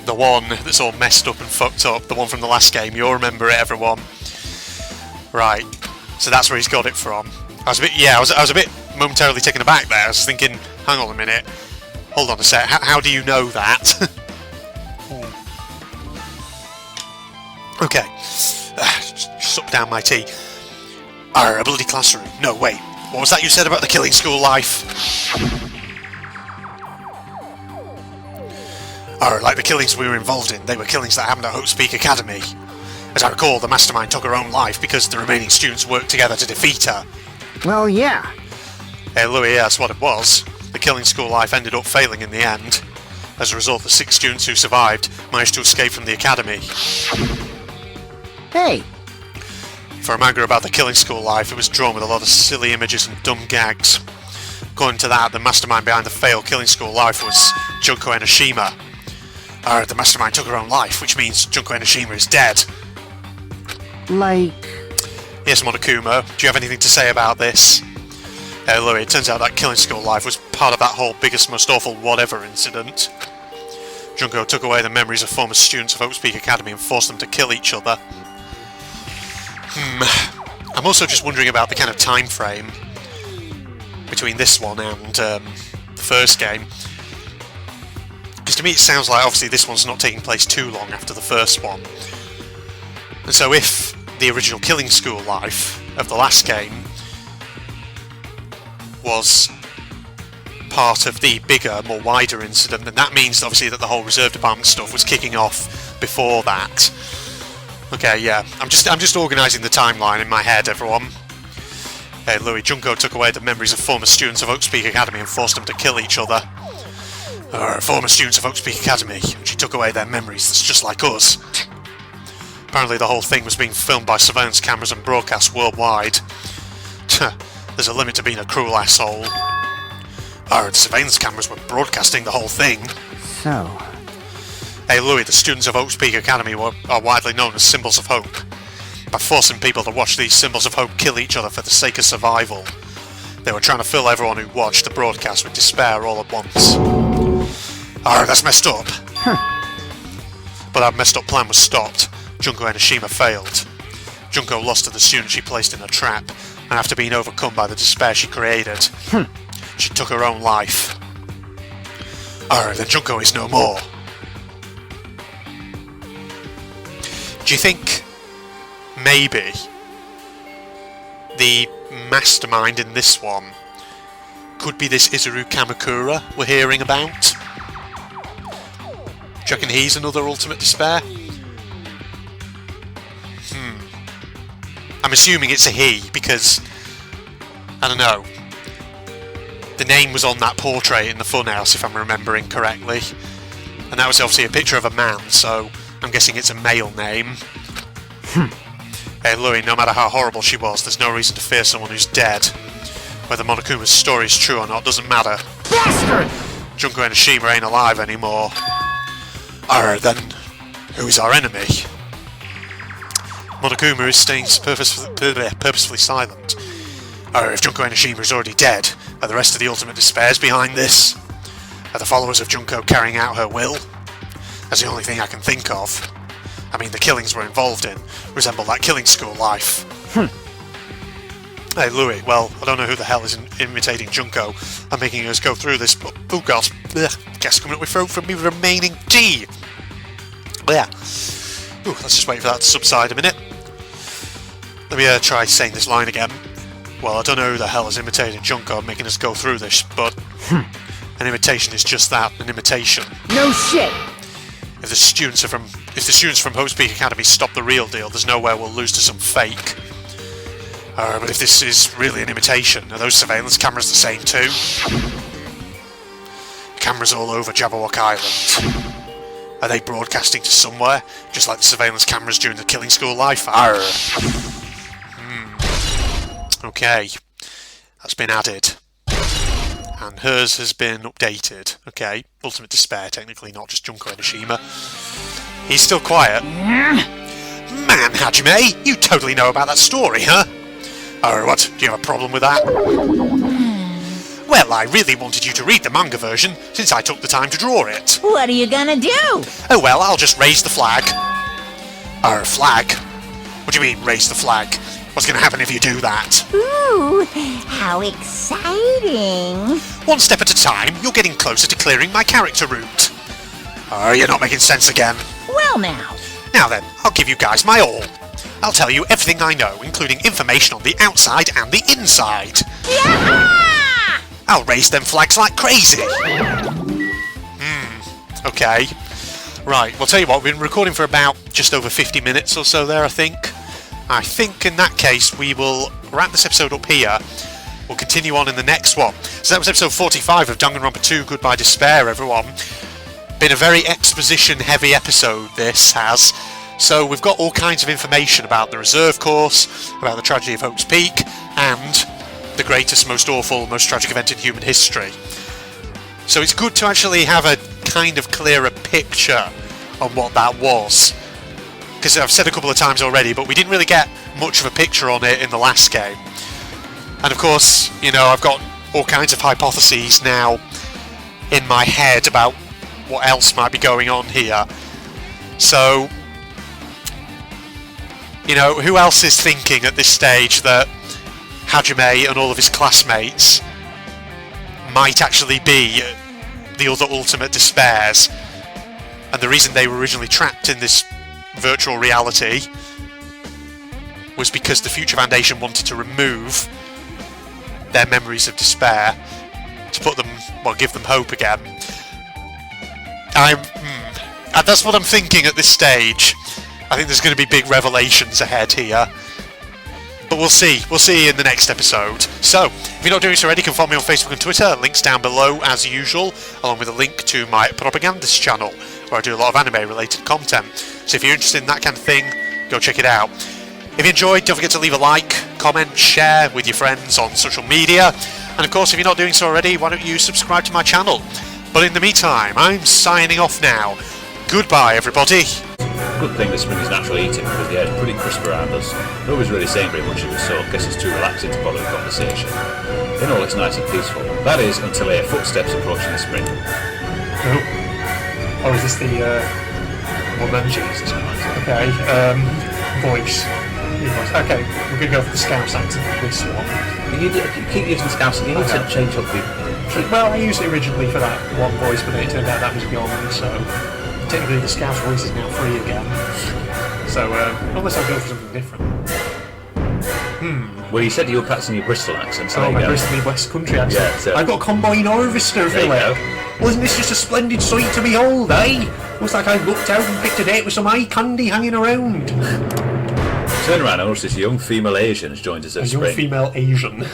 The one that's all messed up and fucked up. The one from the last game. You'll remember it, everyone. Right. So that's where he's got it from. I was a bit momentarily taken aback there. I was thinking, hang on a minute. Hold on a sec. How do you know that? Okay. Suck down my tea. A bloody classroom. No, wait. What was that you said about the killing school life? Like the killings we were involved in, they were killings that happened at Hope's Peak Academy. As I recall, the mastermind took her own life because the remaining students worked together to defeat her. Well, yeah. Hey, Louis, that's what it was. The killing school life ended up failing in the end. As a result, the 6 students who survived managed to escape from the academy. Hey, For a manga about the killing school life, it was drawn with a lot of silly images and dumb gags. According to that, the mastermind behind the failed killing school life was Junko Enoshima. The mastermind took her own life, which means Junko Enoshima is dead. like... Yes, Monokuma, do you have anything to say about this? Louis, it turns out that killing school life was part of that whole biggest, most awful whatever incident. Junko took away the memories of former students of Hope's Peak Academy and forced them to kill each other. I'm also just wondering about the kind of time frame between this one and the first game. Because to me it sounds like obviously this one's not taking place too long after the first one. And so if the original Killing School life of the last game was part of the bigger, more wider incident, then that means obviously that the whole reserve department stuff was kicking off before that. Okay, yeah, I'm just organising the timeline in my head, everyone. Hey, Louis, Junko took away the memories of former students of Hope's Peak Academy and forced them to kill each other. Former students of Hope's Peak Academy. She took away their memories. That's just like us. Apparently the whole thing was being filmed by surveillance cameras and broadcast worldwide. There's a limit to being a cruel asshole. The surveillance cameras were broadcasting the whole thing. So... Hey Louis, the students of Hope's Peak Academy are widely known as Symbols of Hope. By forcing people to watch these Symbols of Hope kill each other for the sake of survival, they were trying to fill everyone who watched the broadcast with despair all at once. That's messed up. But that messed up plan was stopped. Junko Enoshima failed. Junko lost to the student she placed in a trap, and after being overcome by the despair she created, she took her own life. Then Junko is no more. Do you think maybe the mastermind in this one could be this Izuru Kamakura we're hearing about? Do you reckon he's another Ultimate Despair? I'm assuming it's a he because, I don't know, the name was on that portrait in the funhouse if I'm remembering correctly, and that was obviously a picture of a man, so I'm guessing it's a male name. Hey Louis, no matter how horrible she was, there's no reason to fear someone who's dead. Whether Monokuma's story is true or not doesn't matter. Bastard! Junko Enoshima ain't alive anymore. Then who is our enemy? Monokuma is staying purposefully silent. If Junko Enoshima is already dead, are the rest of the Ultimate Despairs behind this? Are the followers of Junko carrying out her will? That's the only thing I can think of. I mean, the killings we're involved in resemble that Killing School life. Hey Louis, well, I don't know who the hell is imitating Junko and making us go through this, but oh god, gas coming up my throat from me remaining tea. Yeah. Let's just wait for that to subside a minute. Let me try saying this line again. Well, I don't know who the hell is imitating Junko and making us go through this, but an imitation is just that, an imitation. No shit! If the students from Hope's Peak Academy stop the real deal, there's nowhere we'll lose to some fake. But if this is really an imitation, are those surveillance cameras the same too? Cameras all over Jabberwock Island. Are they broadcasting to somewhere, just like the surveillance cameras during the Killing School life? Okay, that's been added. And hers has been updated. Okay, Ultimate Despair, technically, not just Junko Enoshima. He's still quiet. Man, Hajime, you totally know about that story, huh? What? Do you have a problem with that? Well, I really wanted you to read the manga version, since I took the time to draw it. What are you gonna do? Oh well, I'll just raise the flag. Flag? What do you mean, raise the flag? What's gonna happen if you do that? Ooh, how exciting! One step at a time, you're getting closer to clearing my character route. You're not making sense again. Well now. Now then, I'll give you guys my all. I'll tell you everything I know, including information on the outside and the inside. Yeah! I'll raise them flags like crazy. Okay. Right, well tell you what, we've been recording for about just over 50 minutes or so there, I think. I think in that case we will wrap this episode up here. We'll continue on in the next one. So that was episode 45 of Danganronpa 2 Goodbye Despair, everyone. Been a very exposition-heavy episode, this has. So we've got all kinds of information about the reserve course, about the tragedy of Hope's Peak, and the greatest, most awful, most tragic event in human history. So it's good to actually have a kind of clearer picture on what that was. Because I've said a couple of times already, but we didn't really get much of a picture on it in the last game. And of course, you know, I've got all kinds of hypotheses now in my head about what else might be going on here. So, you know, who else is thinking at this stage that Hajime and all of his classmates might actually be the other ultimate despairs, and the reason they were originally trapped in this virtual reality was because the Future Foundation wanted to remove their memories of despair to put them, well, give them hope again. That's what I'm thinking at this stage. I think there's going to be big revelations ahead here. But we'll see in the next episode. So, if you're not doing so already, you can follow me on Facebook and Twitter. Links down below as usual, along with a link to my propagandist channel, where I do a lot of anime related content. So if you're interested in that kind of thing, go check it out. If you enjoyed, don't forget to leave a like, comment, share with your friends on social media. And of course, if you're not doing so already, why don't you subscribe to my channel? But in the meantime, I'm signing off now. Goodbye, everybody. Good thing the spring is naturally eating because the air is pretty crisp around us. Nobody's really saying very much of it, so I guess it's too relaxing to follow the conversation. In all, it's nice and peaceful. That is, until I hear footsteps approaching the spring. Oh, is this the woman? Jesus Christ. Okay, voice. Okay, we're going to go for the Scouse accent for this one. You keep using Scousing, you need to change up the... Well, I used it originally for that one voice, but then it turned out that was gone, so... Technically the Scouse voice is now free again. So, unless I go for something different. Well, you said you were practicing your Bristol accent, so Oh, my Bristol West Country accent. Yeah, so- I've got a combine harvester, There you Philip. go. Wasn't this just a splendid sight to behold, eh? Looks like I looked out and picked a date with some eye candy hanging around. Turn around and notice this young female Asian has joined us at A young spring. female Asian.